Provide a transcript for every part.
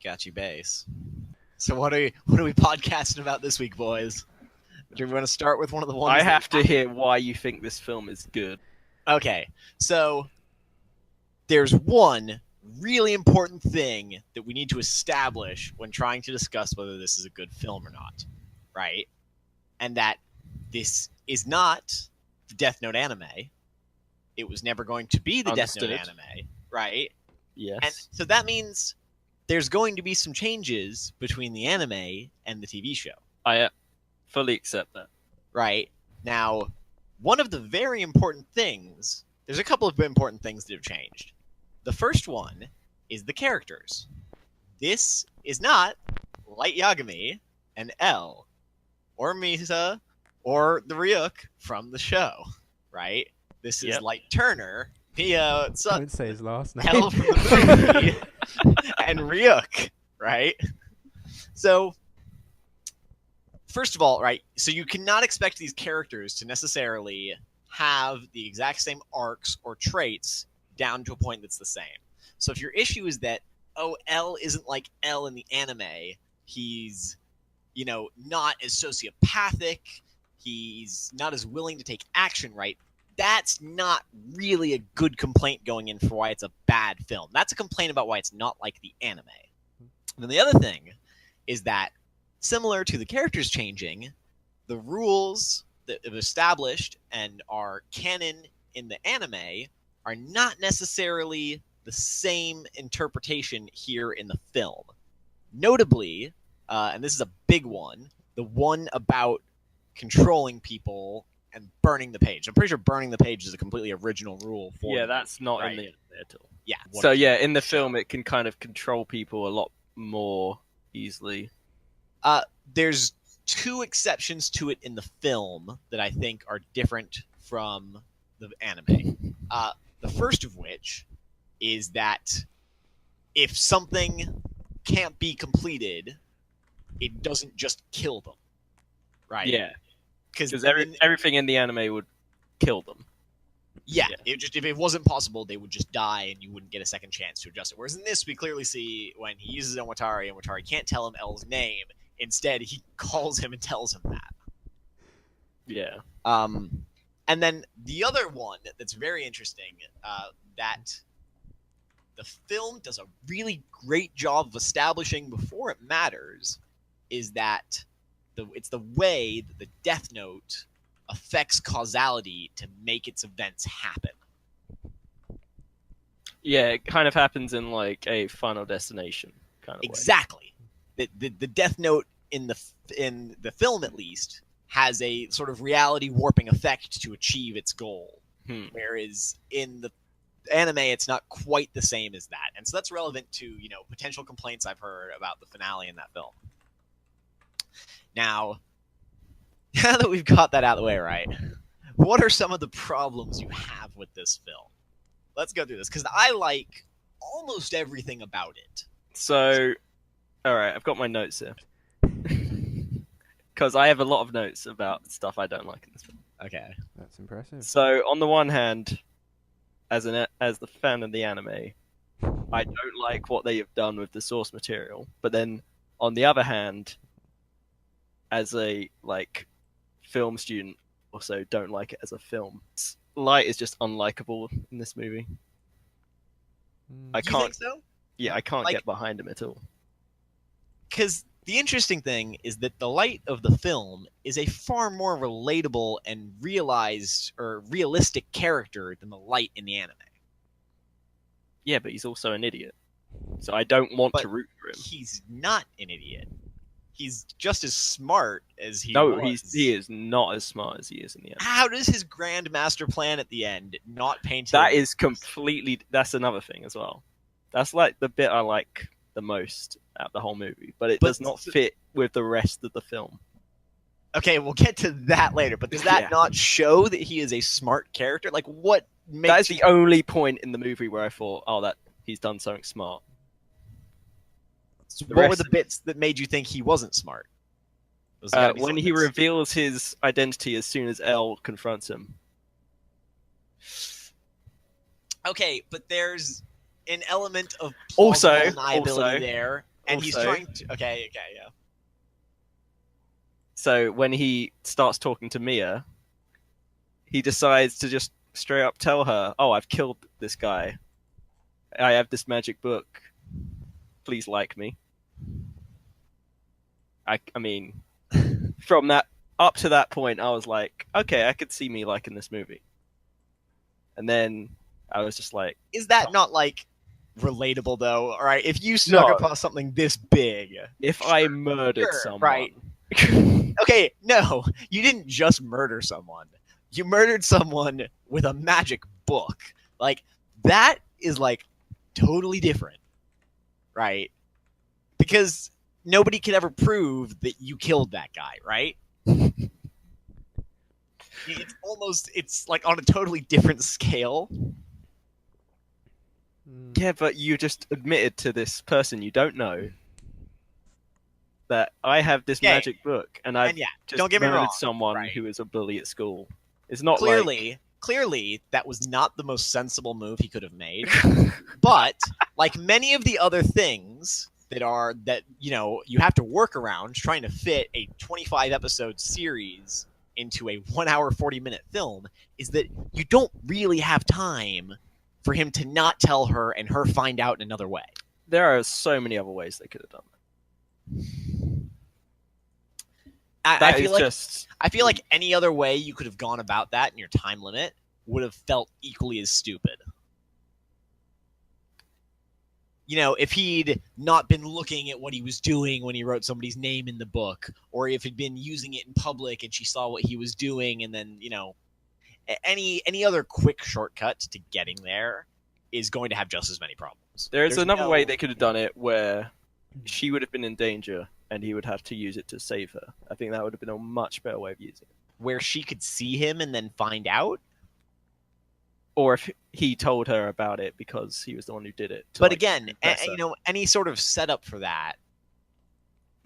Got you, base. So what are we podcasting about this week, boys? Do we want to start with one of the ones? I have to hear why you think this film is good. Okay, so there's one really important thing that we need to establish when trying to discuss whether this is a good film or not, right? And that this is not the Death Note anime. It was never going to be the Understood. Death Note anime, right? Yes. And so that means there's going to be some changes between the anime and the TV show. I fully accept that. Right? Now, one of the very important things, there's a couple of important things that have changed. The first one is the characters. This is not Light Yagami and L, or Misa, or the Ryuk from the show, right? This is Light Turner, Mia, Don't say his last name. L from the movie, and Ryuk, right? So, first of all, right, so you cannot expect these characters to necessarily have the exact same arcs or traits down to a point that's the same. So if your issue is that, oh, L isn't like L in the anime, he's, not as sociopathic, he's not as willing to take action, right? That's not really a good complaint going in for why it's a bad film. That's a complaint about why it's not like the anime. And then the other thing is that, similar to the characters changing, the rules that have established and are canon in the anime are not necessarily the same interpretation here in the film. Notably, and this is a big one, the one about controlling people and burning the page. I'm pretty sure burning the page is a completely original rule for Yeah, that's not in the anime at all. Yeah. So yeah, in the film it can kind of control people a lot more easily. There's two exceptions to it in the film that I think are different from the anime. The first of which is that if something can't be completed, it doesn't just kill them, right? Yeah, because everything in the anime would kill them. Yeah, if it wasn't possible, they would just die, and you wouldn't get a second chance to adjust it. Whereas in this, we clearly see when he uses Onwatari, and Onwatari can't tell him L's name. Instead, he calls him and tells him that. Yeah. And then the other one that's very interesting, that the film does a really great job of establishing before it matters, is that it's the way that the Death Note affects causality to make its events happen. Yeah, it kind of happens in like a Final Destination kind of way. Exactly. The Death Note in the film, at least, has a sort of reality warping effect to achieve its goal. Whereas in the anime, it's not quite the same as that. And so that's relevant to, potential complaints I've heard about the finale in that film. Now that we've got that out of the way, right, what are some of the problems you have with this film? Let's go through this, because I like almost everything about it. So, alright, I've got my notes here. Because I have a lot of notes about stuff I don't like in this film. Okay. That's impressive. So, on the one hand, as the fan of the anime, I don't like what they have done with the source material. But then, on the other hand, as a film student, also don't like it as a film. Light is just unlikable in this movie. I can't. You think so? Yeah, I can't get behind him at all. Because the interesting thing is that the Light of the film is a far more relatable and realistic character than the Light in the anime. Yeah, but he's also an idiot. So I don't want to root for him. He's not an idiot. He's just as smart as he was. No, he is not as smart as he is in the anime. How does his grand master plan at the end not paint him? That is completely... That's another thing as well. That's like the bit I like the most out of the whole movie. But it does not fit with the rest of the film. Okay, we'll get to that later. But does that not show that he is a smart character? Like, what makes... That is the only point in the movie where I thought, that he's done something smart. What were the bits that made you think he wasn't smart? When he reveals his identity as soon as L confronts him. Okay, but there's an element of also deniability there. And he's Also- trying to... Okay, yeah. So when he starts talking to Mia, he decides to just straight up tell her, "Oh, I've killed this guy. I have this magic book. Please like me." I mean, from that up to that point, I was like, okay, I could see me liking this movie. And then I was just like, Is that not, like, relatable, though? All right, if you snuck No. across something this big... if I murdered sure, someone, right. Okay, no, you didn't just murder someone. You murdered someone with a magic book. Like, that is, like, totally different, right? Because nobody could ever prove that you killed that guy, right? It's like on a totally different scale. yeah, but you just admitted to this person you don't know that I have this Okay. magic book, and I've And yeah, just don't get me murdered wrong, someone right. who is a bully at school. It's not Clearly, that was not the most sensible move he could have made. But like many of the other things that you have to work around trying to fit a 25 episode series into a 1 hour 40-minute film, is that you don't really have time for him to not tell her and her find out in another way. there are so many other ways they could have done that. I feel like just I feel like any other way you could have gone about that in your time limit would have felt equally as stupid. You know, if he'd not been looking at what he was doing when he wrote somebody's name in the book, or if he'd been using it in public and she saw what he was doing, and then, any other quick shortcut to getting there is going to have just as many problems. there's another way they could have done it where she would have been in danger and he would have to use it to save her. I think that would have been a much better way of using it. where she could see him and then find out. Or if he told her about it because he was the one who did it. But again, impress her. any sort of setup for that,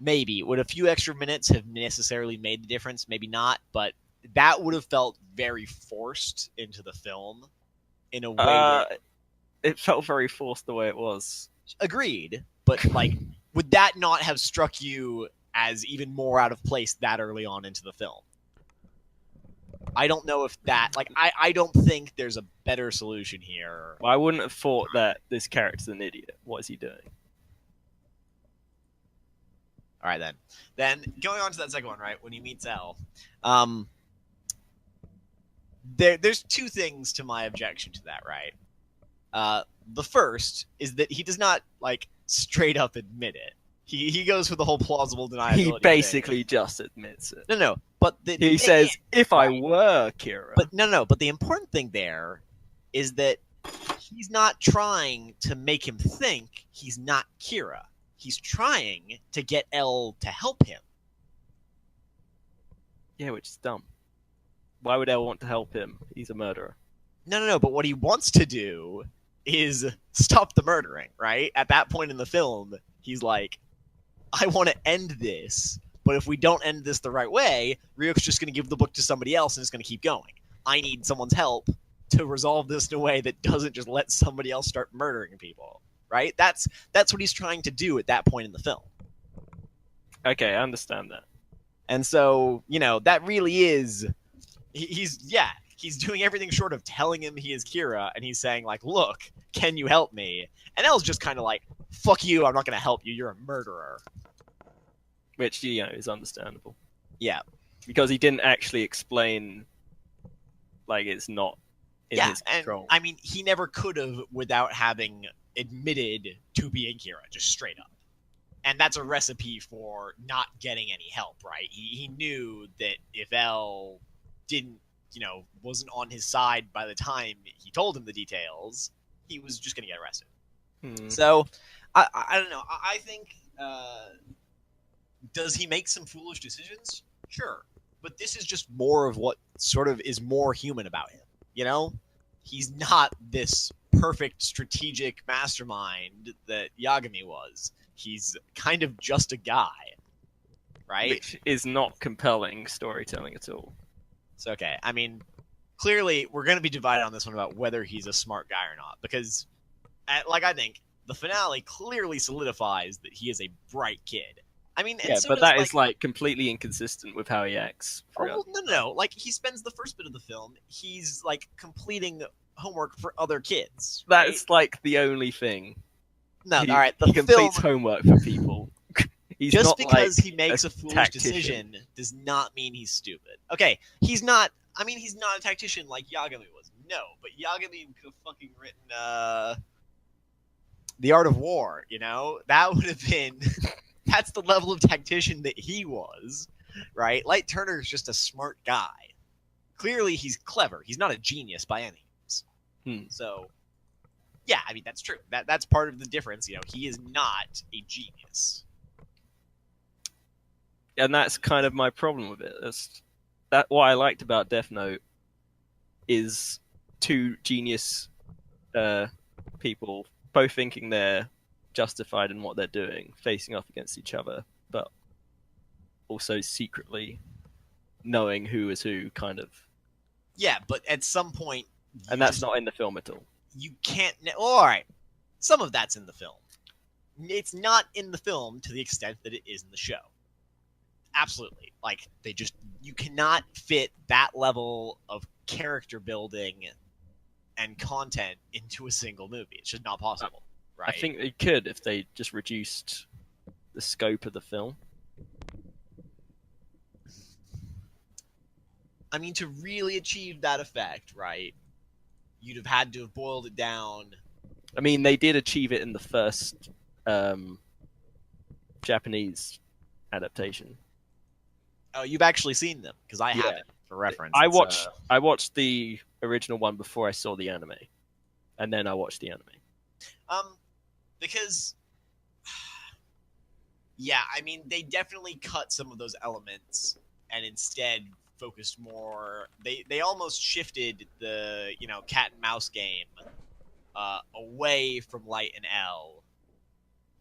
maybe. Would a few extra minutes have necessarily made the difference? Maybe not, but that would have felt very forced into the film in a way that... It felt very forced the way it was. Agreed, but like, would that not have struck you as even more out of place that early on into the film? I don't know if that... Like, I don't think there's a better solution here. Well, I wouldn't have thought that this character's an idiot. What is he doing? All right, then. Then, going on to that second one, right, when he meets Elle, there's two things to my objection to that, right? The first is that he does not, like, straight up admit it. He goes for the whole plausible deniability He thing. basically just admits it. No, but... He says, if I right. were Kira... But but the important thing there is that he's not trying to make him think he's not Kira. He's trying to get Elle to help him. Yeah, which is dumb. Why would Elle want to help him? He's a murderer. No, but what he wants to do is stop the murdering, right? At that point in the film, he's like, I want to end this, but if we don't end this the right way, Ryuk's just going to give the book to somebody else and it's going to keep going. I need someone's help to resolve this in a way that doesn't just let somebody else start murdering people, right? That's what he's trying to do at that point in the film. Okay, I understand that. And so, that really is... He's doing everything short of telling him he is Kira, and he's saying, like, look, can you help me? And Elle's just kind of like, fuck you, I'm not going to help you, you're a murderer. Which, is understandable. Yeah. Because he didn't actually explain, like, it's not in his control. And, I mean, he never could have without having admitted to being Kira, just straight up. And that's a recipe for not getting any help, right? He knew that if Elle didn't, wasn't on his side by the time he told him the details, he was just going to get arrested. So, I don't know. I think, does he make some foolish decisions? Sure. But this is just more of what sort of is more human about him, He's not this perfect strategic mastermind that Yagami was. He's kind of just a guy, right? Which is not compelling storytelling at all. It's okay. I mean, clearly, we're going to be divided on this one about whether he's a smart guy or not. Because, I think, the finale clearly solidifies that he is a bright kid. I mean, and Yeah, so but does, that is like completely inconsistent with how he acts. oh, well, no. Like, he spends the first bit of the film, he's like completing homework for other kids. Right? That's like the only thing. No, He, all right. The he film, completes homework for people. He's just not because like he makes a foolish tactician. decision does not mean he's stupid. Okay, he's not. I mean, he's not a tactician like Yagami was. No, but Yagami could have fucking written The Art of War. You know, that would have been. That's the level of tactician that he was, right? Light Turner is just a smart guy. Clearly, he's clever. He's not a genius by any means. So, yeah, I mean, that's true. That's part of the difference. You know, he is not a genius. And that's kind of my problem with it. That what I liked about Death Note is two genius people both thinking they're justified in what they're doing, facing off against each other, but also secretly knowing who is who, kind of. Yeah, but at some point, and that's not in the film at all. You can't. Well, all right, some of that's in the film. It's not in the film to the extent that it is in the show. Absolutely, like you cannot fit that level of character building and content into a single movie. It's just not possible. Right? I think they could if they just reduced the scope of the film. I mean, to really achieve that effect, right, you'd have had to have boiled it down. I mean, they did achieve it in the first Japanese adaptation. Oh, you've actually seen them? Because I haven't, for reference. I watched the original one before I saw the anime, and then I watched the anime. Because, yeah, I mean, they definitely cut some of those elements and instead focused more. They almost shifted the cat and mouse game away from Light and L,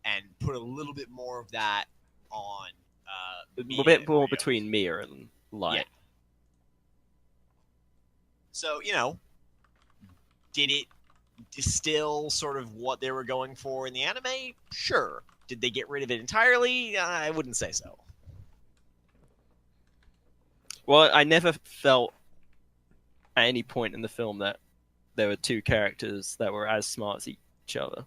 and put a little bit more of that on. A bit more between Mia and Light. Yeah. So did it distill sort of what they were going for in the anime? Sure. Did they get rid of it entirely? I wouldn't say so. Well, I never felt at any point in the film that there were two characters that were as smart as each other.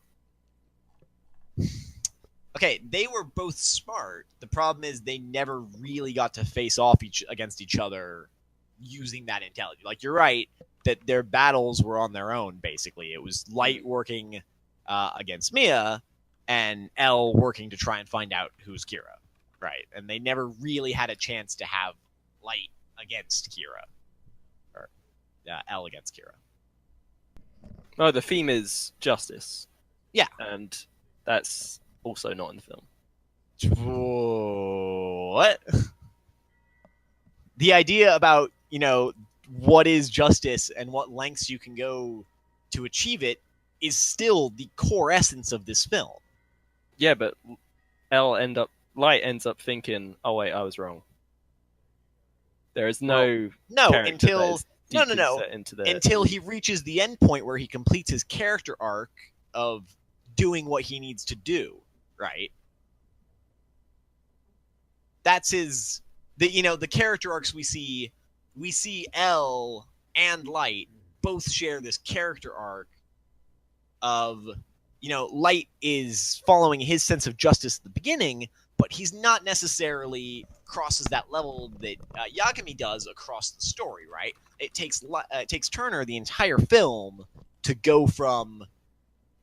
Okay, they were both smart. The problem is they never really got to face off against each other using that intelligence. Like, you're right that their battles were on their own, basically. It was Light working against Mia and L working to try and find out who's Kira, right? And they never really had a chance to have Light against Kira. Or L against Kira. No, the theme is justice. Yeah. And that's also not in the film. What? The idea about, what is justice and what lengths you can go to achieve it is still the core essence of this film. Yeah, but Light ends up thinking, oh wait, I was wrong. There is no until he reaches the end point where he completes his character arc of doing what he needs to do, right? That's the character arcs we see L and Light both share this character arc of, Light is following his sense of justice at the beginning, but he's not necessarily crosses that level that Yagami does across the story, right? It takes Turner the entire film to go from,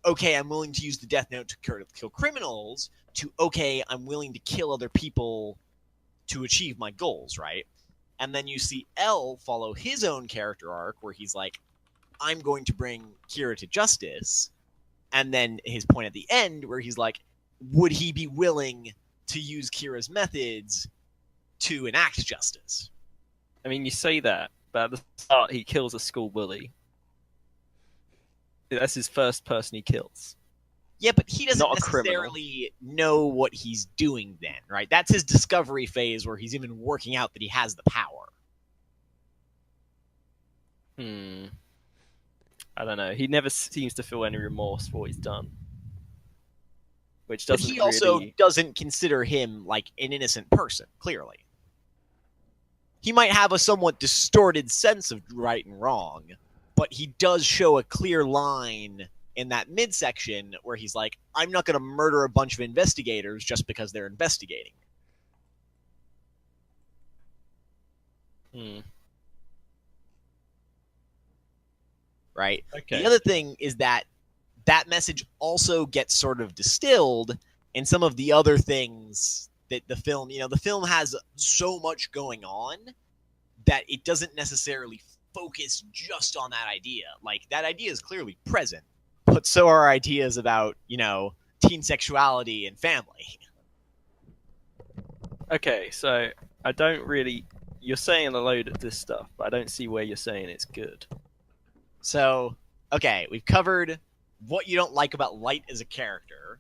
okay, I'm willing to use the Death Note to kill criminals, to, okay, I'm willing to kill other people to achieve my goals, right? And then you see L follow his own character arc where he's like, I'm going to bring Kira to justice. And then his point at the end where he's like, would he be willing to use Kira's methods to enact justice? I mean, you say that, but at the start he kills a school bully. That's his first person he kills. Yeah, but he doesn't necessarily know what he's doing then, right? That's his discovery phase where he's even working out that he has the power. I don't know. He never seems to feel any remorse for what he's done. which But doesn't he also really... doesn't consider him like an innocent person, clearly. He might have a somewhat distorted sense of right and wrong, but he does show a clear line in that midsection where he's like, I'm not going to murder a bunch of investigators just because they're investigating. Right? Okay. The other thing is that message also gets sort of distilled in some of the other things that the film, the film has so much going on that it doesn't necessarily focus just on that idea. Like, that idea is clearly present, but so are ideas about, teen sexuality and family. Okay, so I don't really... You're saying a load of this stuff, but I don't see where you're saying it's good. So, okay, we've covered what you don't like about Light as a character,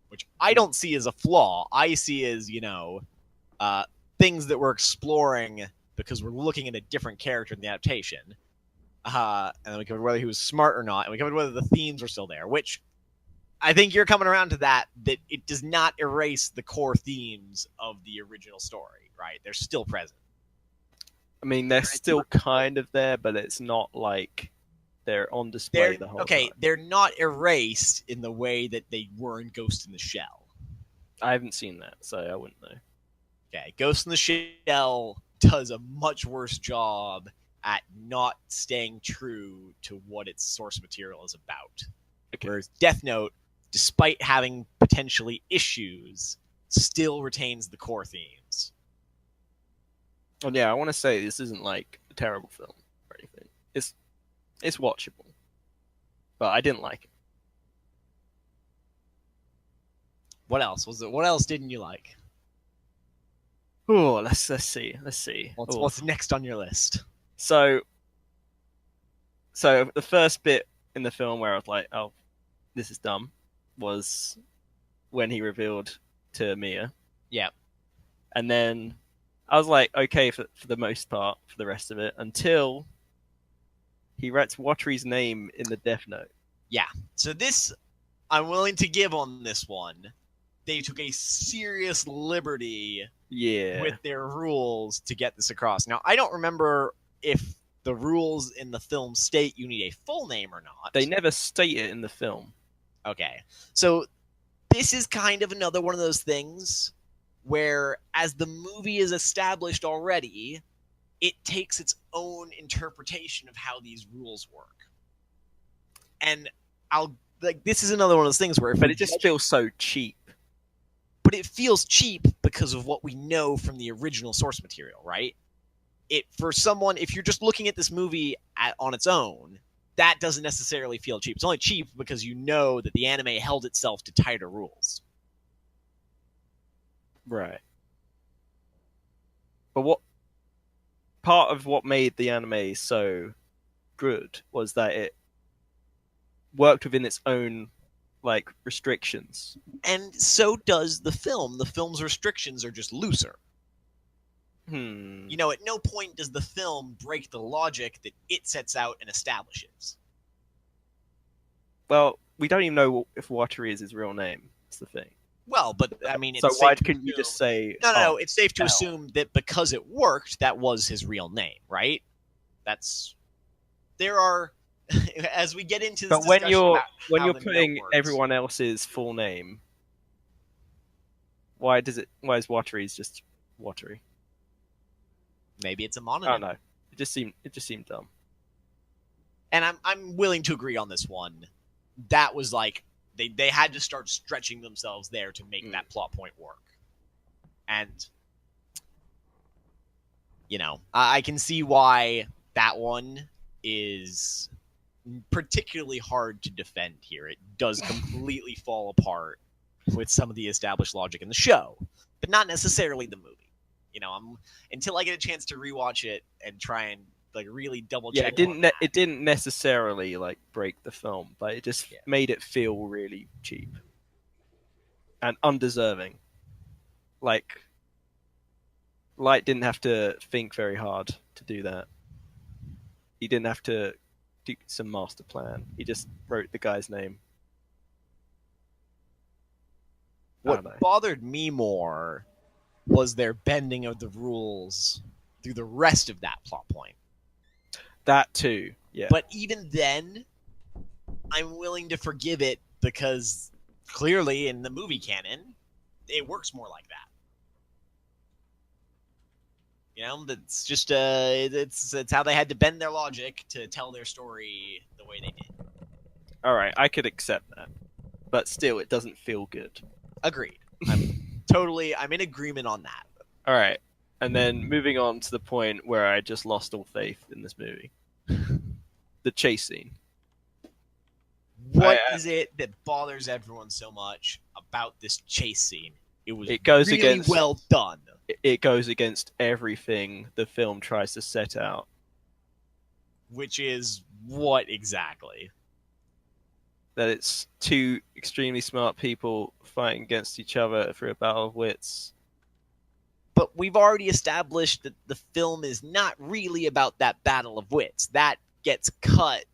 which I don't see as a flaw. I see as, things that we're exploring because we're looking at a different character in the adaptation. And then we covered whether he was smart or not, and we covered whether the themes were still there, which I think you're coming around to that it does not erase the core themes of the original story, right? They're still present. I mean, they're still kind of there, but it's not like they're on display the whole time. They're not erased in the way that they were in Ghost in the Shell. I haven't seen that, so I wouldn't know. Okay, Ghost in the Shell does a much worse job at not staying true to what its source material is about. Okay. Whereas Death Note, despite having potentially issues, still retains the core themes. Oh yeah, I want to say this isn't like a terrible film or anything. It's watchable, but I didn't like it. What else was it? What else didn't you like? Oh, let's see. What's next on your list? So the first bit in the film where I was like, oh, this is dumb, was when he revealed to Mia. Yeah. And then I was like, okay, for the most part, for the rest of it, until he writes Watery's name in the Death Note. Yeah. So this, I'm willing to give on this one. They took a serious liberty with their rules to get this across. Now, I don't remember if the rules in the film state you need a full name or not. They never state it in the film. Okay. So this is kind of another one of those things where, as the movie is established already, it takes its own interpretation of how these rules work. And this is another one of those things where... But it just feels so cheap. But it feels cheap because of what we know from the original source material, right? For someone, if you're just looking at this movie on its own, that doesn't necessarily feel cheap. It's only cheap because you know that the anime held itself to tighter rules. Right. But part of what made the anime so good was that it worked within its own restrictions. And so does the film. The film's restrictions are just looser. At no point does the film break the logic that it sets out and establishes. Well, we don't even know if Watery is his real name. That's the thing. Well, but I mean, so why couldn't you just say? No. It's safe to assume that because it worked, that was his real name, right? There are, as we get into this. But when you're putting everyone else's full name, why is Watery's just Watery? Maybe it's a mononym. I don't know. It just seemed dumb. And I'm willing to agree on this one. That was they had to start stretching themselves there to make that plot point work. And I can see why that one is particularly hard to defend here. It does completely fall apart with some of the established logic in the show, but not necessarily the movie. Until I get a chance to rewatch it and try and really double check. Yeah, it didn't necessarily break the film, but it just made it feel really cheap and undeserving. Light didn't have to think very hard to do that. He didn't have to do some master plan. He just wrote the guy's name. What don't know. bothered me more was their bending of the rules through the rest of that plot point. That too, yeah. But even then, I'm willing to forgive it because clearly in the movie canon, it works more like that. You know, that's just it's how they had to bend their logic to tell their story the way they did. All right, I could accept that, but still, it doesn't feel good. Agreed. I'm in agreement on that. All right, and then moving on to the point where I just lost all faith in this movie, the chase scene. What is it that bothers everyone so much about this chase scene? It goes really against well done. It goes against everything the film tries to set out. Which is what exactly? That it's two extremely smart people fighting against each other for a battle of wits. But we've already established that the film is not really about that battle of wits. That gets cut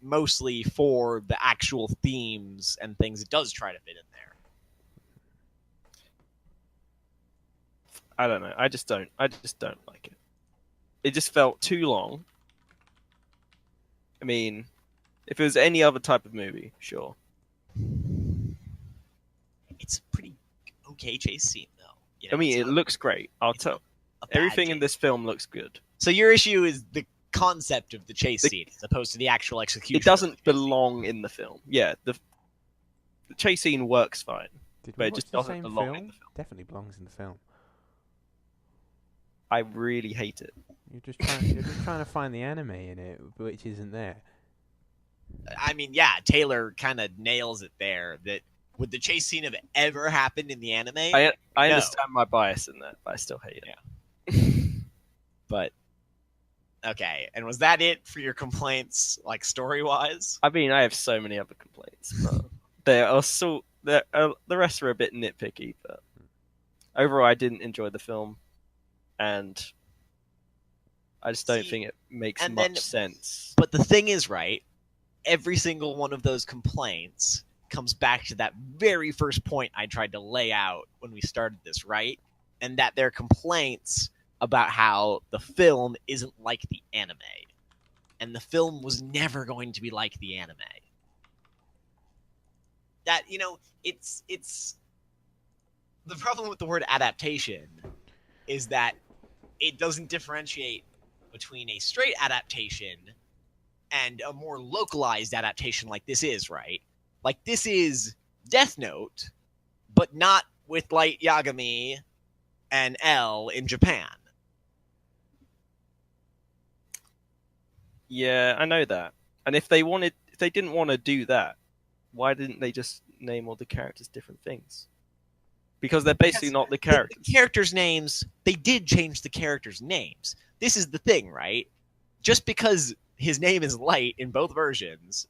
mostly for the actual themes and things it does try to fit in there. I don't know. I just don't like it. It just felt too long. I mean, if it was any other type of movie, sure. It's a pretty okay chase scene, though. You know, I mean, it looks great. I'll tell. Everything in this film looks good. So your issue is the concept of the chase scene as opposed to the actual execution. It doesn't belong in the film. Yeah, the chase scene works fine, but it just doesn't belong in the film. Definitely belongs in the film. I really hate it. You're just trying to find the anime in it, which isn't there. I mean, yeah, Taylor kind of nails it there. That would the chase scene have ever happened in the anime? I understand my bias in that, but I still hate it. Yeah. But okay, and was that it for your complaints, like story-wise? I mean, I have so many other complaints, but the rest are a bit nitpicky. But overall, I didn't enjoy the film, and I just don't think it makes much sense. But the thing is, right, every single one of those complaints comes back to that very first point I tried to lay out when we started this, right? And that they're complaints about how the film isn't like the anime. And the film was never going to be like the anime. That, you know, it's the problem with the word adaptation is that it doesn't differentiate between a straight adaptation and a more localized adaptation like this is, right? Like, this is Death Note, but not with Light Yagami and L in Japan. Yeah, I know that. And if they didn't want to do that, why didn't they just name all the characters different things? Because they're basically not the characters. The characters' names, they did change the characters' names. This is the thing, right? Just because his name is Light in both versions,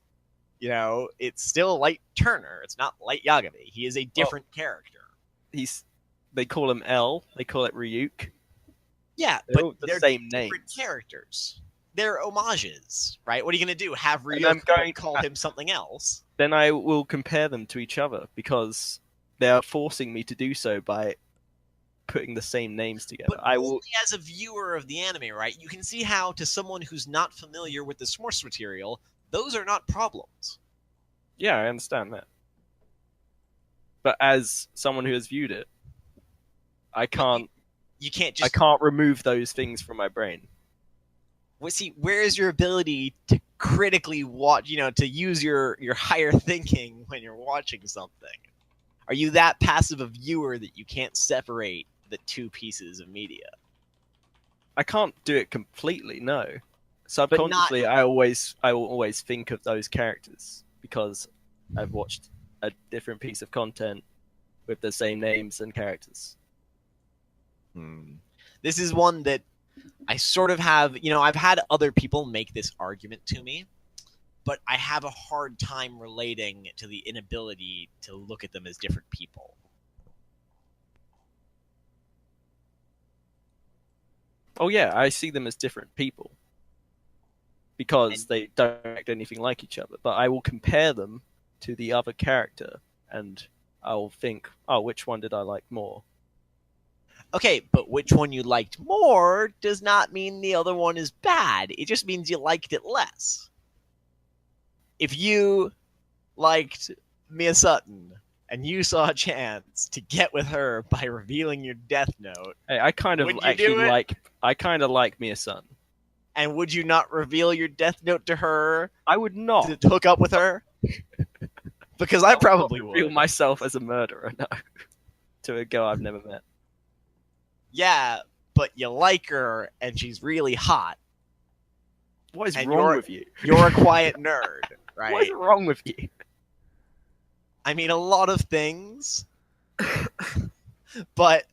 you know, it's still Light Turner. It's not Light Yagami. He is a different character. They call him L. They call it Ryuk. Yeah, they're but the they're same different names. Characters. They're homages, right? What are you going to do? Have Ryuk call him something else? Then I will compare them to each other because they are forcing me to do so by putting the same names together. But only as a viewer of the anime, right? You can see how, to someone who's not familiar with the source material, those are not problems. Yeah, I understand that. But as someone who has viewed it, I can't remove those things from my brain. Well, see, where is your ability to critically watch, you know, to use your higher thinking when you're watching something? Are you that passive a viewer that you can't separate the two pieces of media? I can't do it completely, no. Subconsciously, I will always think of those characters because I've watched a different piece of content with the same names and characters. This is one that I sort of have, you know, I've had other people make this argument to me, but I have a hard time relating to the inability to look at them as different people. Oh yeah, I see them as different people because they don't act anything like each other, but I will compare them to the other character and I'll think, oh, which one did I like more? Okay, but which one you liked more does not mean the other one is bad. It just means you liked it less. If you liked Mia Sutton and you saw a chance to get with her by revealing your Death Note, Hey, I kind of Would you actually do it? like Mia Sun. and would you not reveal your Death Note to her I would not to hook up with her? Because I probably reveal would. myself as a murderer, no, to a girl I've never met. Yeah, but you like her and she's really hot. What is And wrong with you? You're a quiet nerd, right? What is wrong with you? I mean, a lot of things. But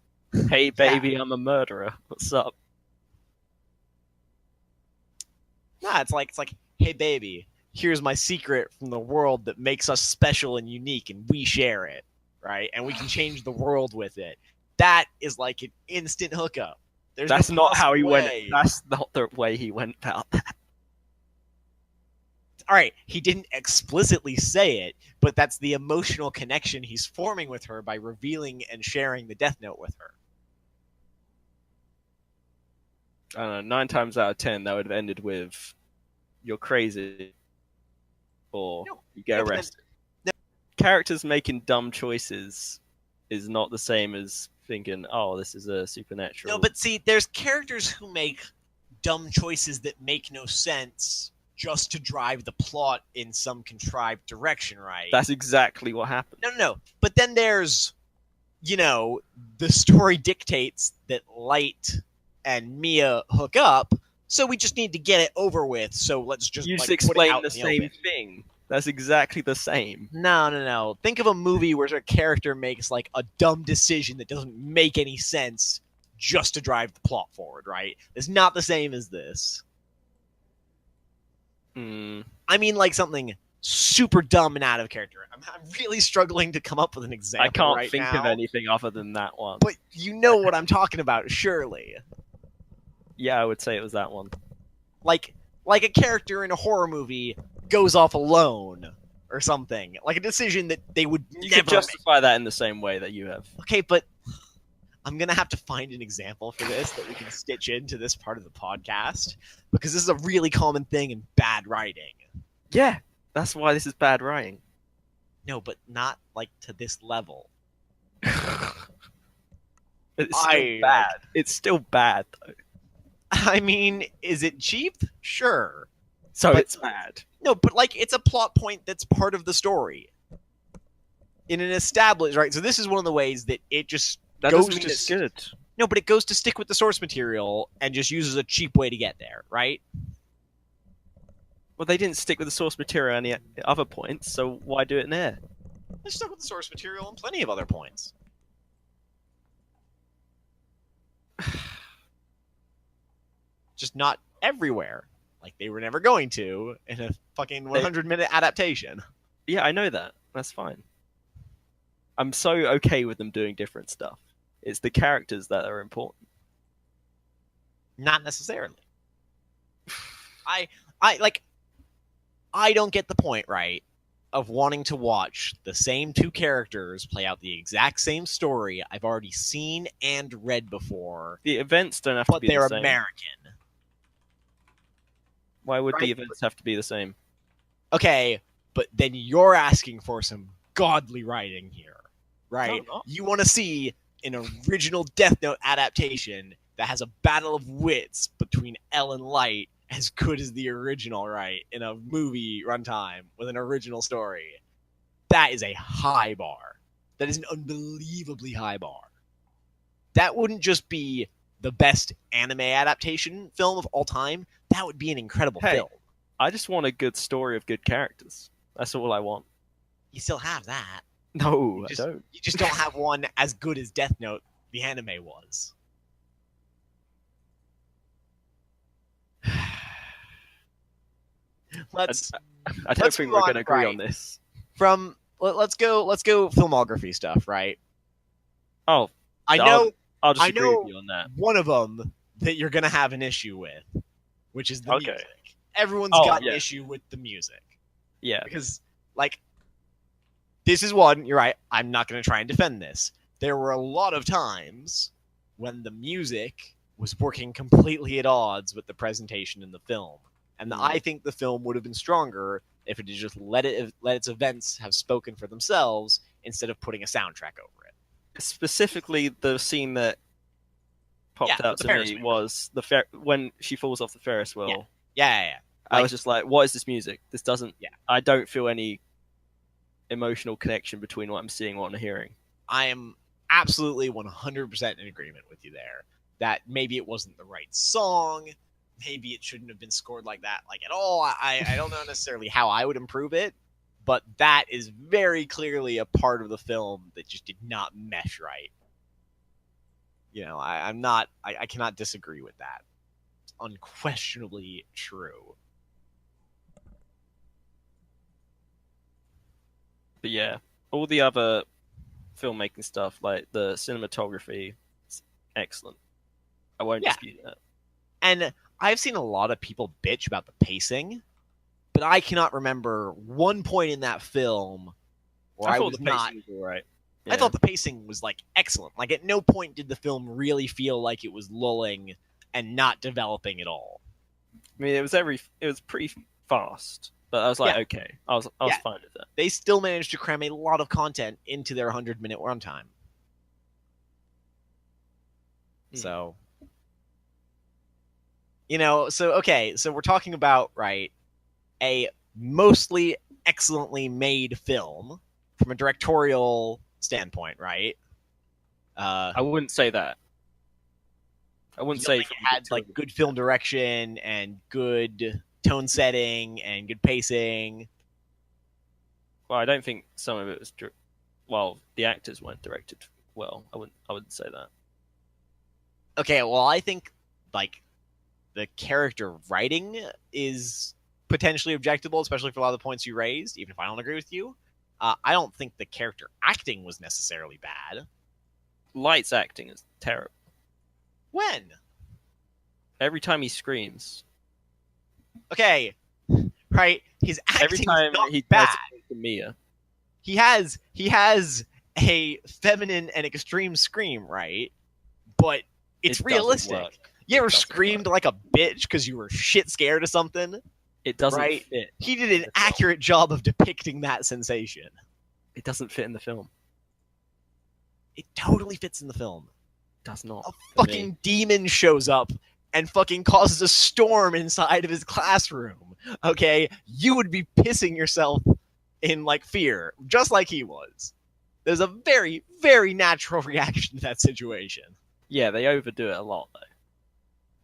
Hey, baby, I'm a murderer. What's up? nah, it's like, hey, baby, here's my secret from the world that makes us special and unique, and we share it, right? And we can change the world with it. That is like an instant hookup. That's no not how he possible went. way. That's not the way he went about that. All right, he didn't explicitly say it, but that's the emotional connection he's forming with her by revealing and sharing the Death Note with her. I don't know. 9 times out of 10, that would have ended with "you're crazy" or No, "you get no, but then- arrested." Characters making dumb choices is not the same as thinking, "Oh, this is a supernatural." No, but see, there's characters who make dumb choices that make no sense just to drive the plot in some contrived direction, right? That's exactly what happened. No. But then there's, the story dictates that Light and Mia hook up, so we just need to get it over with. So let's just You just put it explained out the in same open. thing. That's exactly the same. No. Think of a movie where a character makes like a dumb decision that doesn't make any sense just to drive the plot forward, right? It's not the same as this. I mean, like something super dumb and out of character. I'm really struggling to come up with an example. I can't right think now, of anything other than that one. But you know what I'm talking about, surely. Yeah, I would say it was that one. Like a character in a horror movie goes off alone or something. Like a decision that they would You never could justify that in the same way that you have. Okay, but I'm going to have to find an example for this that we can stitch into this part of the podcast, because this is a really common thing in bad writing. Yeah, that's why this is bad writing. No, but not like to this level. It's still bad. It's still bad, though. I mean, is it cheap? Sure. So But- it's bad. No, but like it's a plot point that's part of the story. In an established, right? So this is one of the ways that it just That goes doesn't mean to it's good. No, but it goes to stick with the source material and just uses a cheap way to get there, right? Well, they didn't stick with the source material at any other points, so why do it there? They stuck with the source material on plenty of other points. Just not everywhere. Like they were never going to in a fucking 100-minute adaptation. Yeah, I know that. That's fine. I'm so okay with them doing different stuff. It's the characters that are important. Not necessarily. I don't get the point, right, of wanting to watch the same two characters play out the exact same story I've already seen and read before, The events don't have to but be they're the same. American. Why would the Right. events have to be the same? Okay, but then you're asking for some godly writing here, right? No, I'm not. You want to see an original Death Note adaptation that has a battle of wits between L and Light as good as the original, right? In a movie runtime with an original story. That is a high bar. That is an unbelievably high bar. That wouldn't just be the best anime adaptation film of all time. That would be an incredible Hey. film. I just want a good story of good characters. That's all I want. You still have that. No, You I just- don't. You just don't have one as good as Death Note, the anime was. Let's I don't Let's think move we're on, going to agree right. on this. let's go filmography stuff, right? Oh, I I'll- know I'll just I agree know- with you on that. one of them that you're gonna have an issue with, which is the Okay. music. Everyone's Oh, got yeah. an issue with the music Yeah. because, like, this is one, you're right, I'm not going to try and defend this. There were a lot of times when the music was working completely at odds with the presentation in the film. And I think the film would have been stronger if it had just let its events have spoken for themselves instead of putting a soundtrack over it. Specifically, the scene that popped out to me was when she falls off the Ferris wheel. Yeah. I was just like, what is this music? This doesn't... Yeah. I don't feel any emotional connection between what I'm seeing and what I'm hearing. I am absolutely 100% in agreement with you there. That maybe it wasn't the right song. Maybe it shouldn't have been scored like that, like at all. I don't know necessarily how I would improve it, but that is very clearly a part of the film that just did not mesh right. You know, I cannot disagree with that. It's unquestionably true. But yeah, all the other filmmaking stuff, like the cinematography, is excellent. I won't dispute that. And I've seen a lot of people bitch about the pacing, but I cannot remember one point in that film where I was not... was all right. Yeah. I thought the pacing was like excellent. Like at no point did the film really feel like it was lulling and not developing at all. I mean, it was pretty fast, but I was like, okay, I was fine with that. They still managed to cram a lot of content into their 100-minute runtime. So, you know, so we're talking about, right, a mostly excellently made film from a directorial standpoint, right? I wouldn't say that. I wouldn't say it had like good film direction and good tone setting and good pacing. Well, I don't think some of it was. Well, the actors weren't directed well. I wouldn't say that. Okay, well, I think like the character writing is potentially objectable, especially for a lot of the points you raised. Even if I don't agree with you, I don't think the character acting was necessarily bad. Light's acting is terrible. When? Every time he screams. Okay, right. His acting every time is not he bad. To Mia. He has a feminine and extreme scream, right? But it's realistic. You ever screamed like a bitch because you were shit scared of something? It doesn't right? fit. He did an accurate job of depicting that sensation. It doesn't fit in the film. It totally fits in the film. It does not. A fucking demon shows up and fucking causes a storm inside of his classroom. Okay? You would be pissing yourself in like fear, just like he was. There's a very, very natural reaction to that situation. Yeah, they overdo it a lot, though.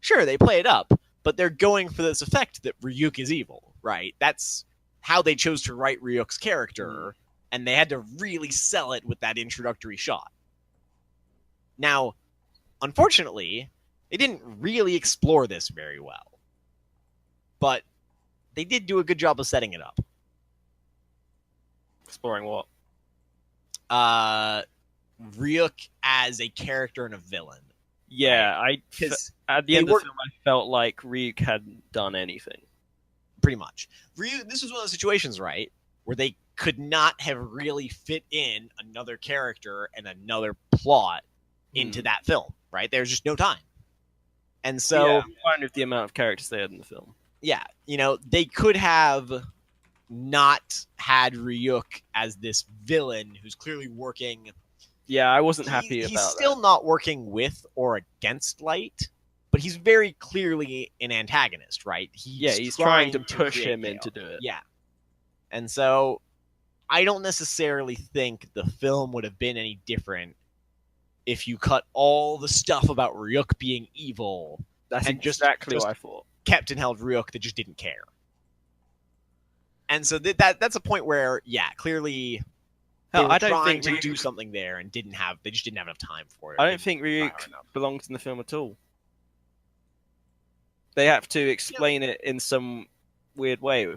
Sure, they play it up, but they're going for this effect that Ryuk is evil, right? That's how they chose to write Ryuk's character, and they had to really sell it with that introductory shot. Now, unfortunately, they didn't really explore this very well. But they did do a good job of setting it up. Exploring what? Ryuk as a character and a villain. Yeah, right? At the end of the film, I felt like Ryuk hadn't done anything. Pretty much. This was one of those situations, right, where they could not have really fit in another character and another plot into that film, right? There's just no time. And so... Yeah, I'm fine with the amount of characters they had in the film. Yeah, you know, they could have not had Ryuk as this villain who's clearly working... Yeah, I wasn't happy about that. He's still not working with or against Light, but he's very clearly an antagonist, right? He's trying to push him in to do it. Yeah. And so I don't necessarily think the film would have been any different if you cut all the stuff about Ryuk being evil. That's exactly what I thought. Kept and held Ryuk that just didn't care. And so that's a point where, yeah, clearly... I don't think to do something there and they just didn't have enough time for it. I don't think Ryuk belongs in the film at all. They have to explain it in some weird way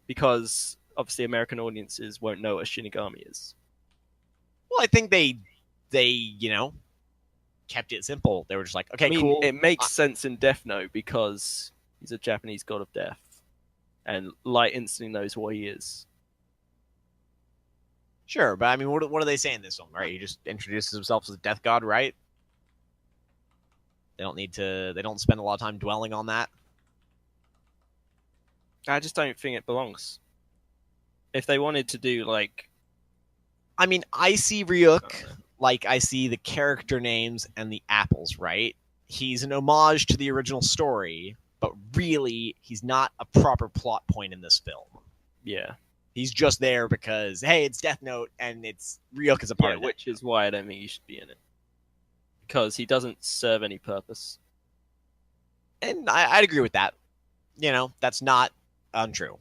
because obviously American audiences won't know what a Shinigami is. Well, I think they kept it simple. They were just like, okay, cool. It makes sense in Death Note because he's a Japanese god of death, and Light instantly knows what he is. Sure, but I mean, what do they say in this film, right? He just introduces himself as a death god, right? They don't spend a lot of time dwelling on that. I just don't think it belongs. If they wanted to do like, I mean, I see Ryuk like I see the character names and the apples, right? He's an homage to the original story, but really, he's not a proper plot point in this film. yeah, He's just there because, hey, it's Death Note, and it's Ryuk is a part of it. which is why I don't think he should be in it. Because he doesn't serve any purpose. And I'd agree with that. You know, that's not untrue.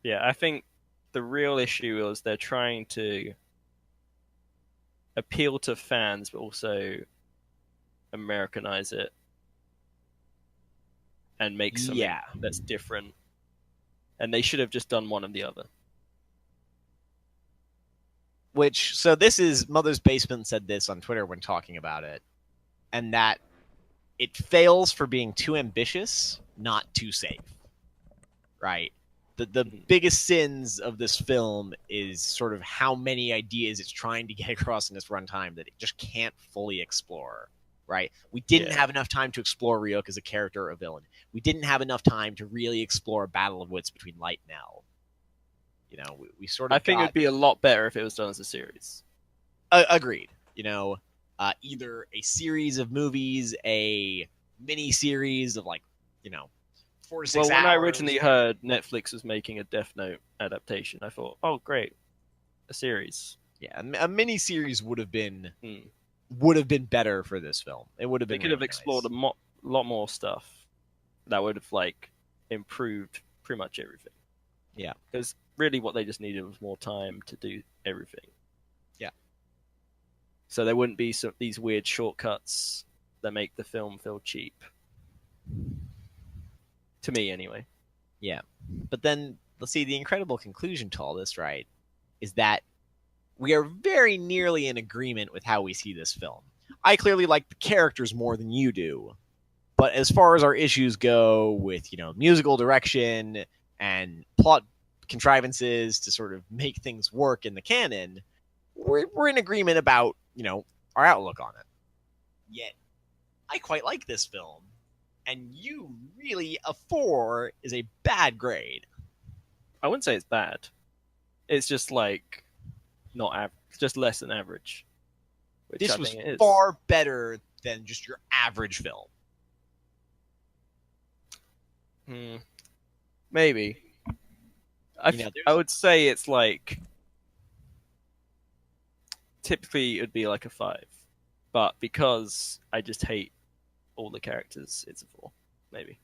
Yeah, I think the real issue is they're trying to appeal to fans, but also Americanize it and make something that's different. And they should have just done one or the other. So this is Mother's Basement said this on Twitter when talking about it, and that it fails for being too ambitious, not too safe. Right? The biggest sins of this film is sort of how many ideas it's trying to get across in this runtime that it just can't fully explore. Right? We didn't have enough time to explore Ryuk as a character or villain. We didn't have enough time to really explore a battle of wits between Light and L. You know, we sort of. I think it'd be a lot better if it was done as a series. Agreed. You know, either a series of movies, a mini series of 4 to 6 hours. Well, when I originally heard Netflix was making a Death Note adaptation, I thought, oh great, a series. Yeah, a mini series would have been better for this film. It would have been. They could have explored a lot more stuff that would have improved pretty much everything. Yeah, because really what they just needed was more time to do everything. Yeah. So there wouldn't be these weird shortcuts that make the film feel cheap. To me, anyway. Yeah. But then, let's see, the incredible conclusion to all this, right, is that we are very nearly in agreement with how we see this film. I clearly like the characters more than you do. But as far as our issues go with, musical direction and plot contrivances to sort of make things work in the canon, we're in agreement about, our outlook on it. Yet, I quite like this film. And you really, a 4 is a bad grade. I wouldn't say it's bad. It's just not average. It's just less than average. This was far better than just your average film. Maybe. I would say it's typically it'd be like a 5. But because I just hate all the characters, it's a 4, maybe.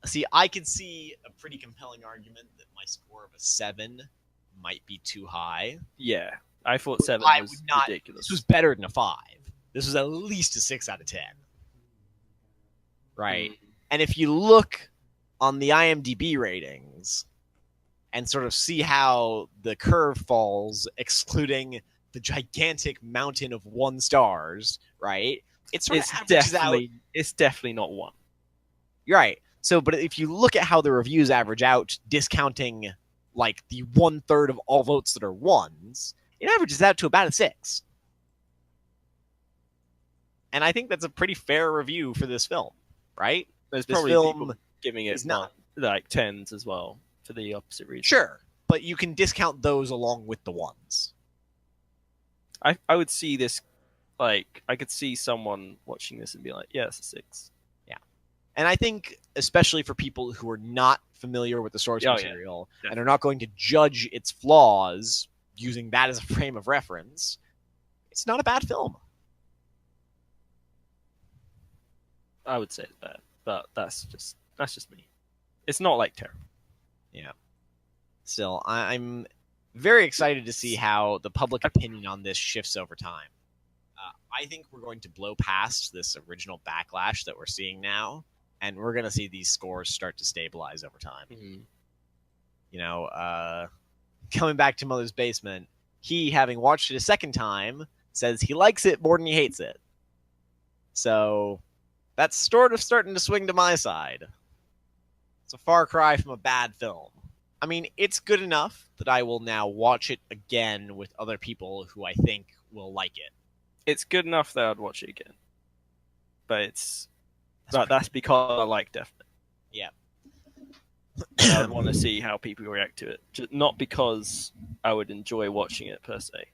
See, I could see a pretty compelling argument that my score of a 7 might be too high. Yeah, I thought 7 was ridiculous. This was better than a 5. This was at least a 6 out of 10. Right? And if you look on the IMDb ratings and sort of see how the curve falls, excluding the gigantic mountain of 1 stars, right? It's definitely not 1. You're right. So, but if you look at how the reviews average out, discounting the 1/3 of all votes that are 1s, it averages out to about a 6. And I think that's a pretty fair review for this film, right? There's this probably film people giving it not 10s as well for the opposite reason. Sure, but you can discount those along with the 1s. I would see this, I could see someone watching this and be like, yeah, it's a 6. Yeah. And I think, especially for people who are not familiar with the source material and are not going to judge its flaws using that as a frame of reference, it's not a bad film. I would say it's bad, but that's just me. It's not terrible. Yeah. Still, I'm very excited to see how the public opinion on this shifts over time. I think we're going to blow past this original backlash that we're seeing now, and we're going to see these scores start to stabilize over time. Mm-hmm. Coming back to Mother's Basement, he, having watched it a second time, says he likes it more than he hates it. So that's sort of starting to swing to my side. It's a far cry from a bad film. I mean, it's good enough that I will now watch it again with other people who I think will like it. It's good enough that I'd watch it again. But that's because I like Death Note. Yeah. I would want to see how people react to it. Not because I would enjoy watching it per se.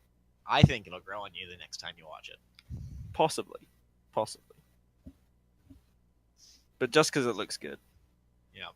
I think it'll grow on you the next time you watch it. Possibly. But just because it looks good. Yeah.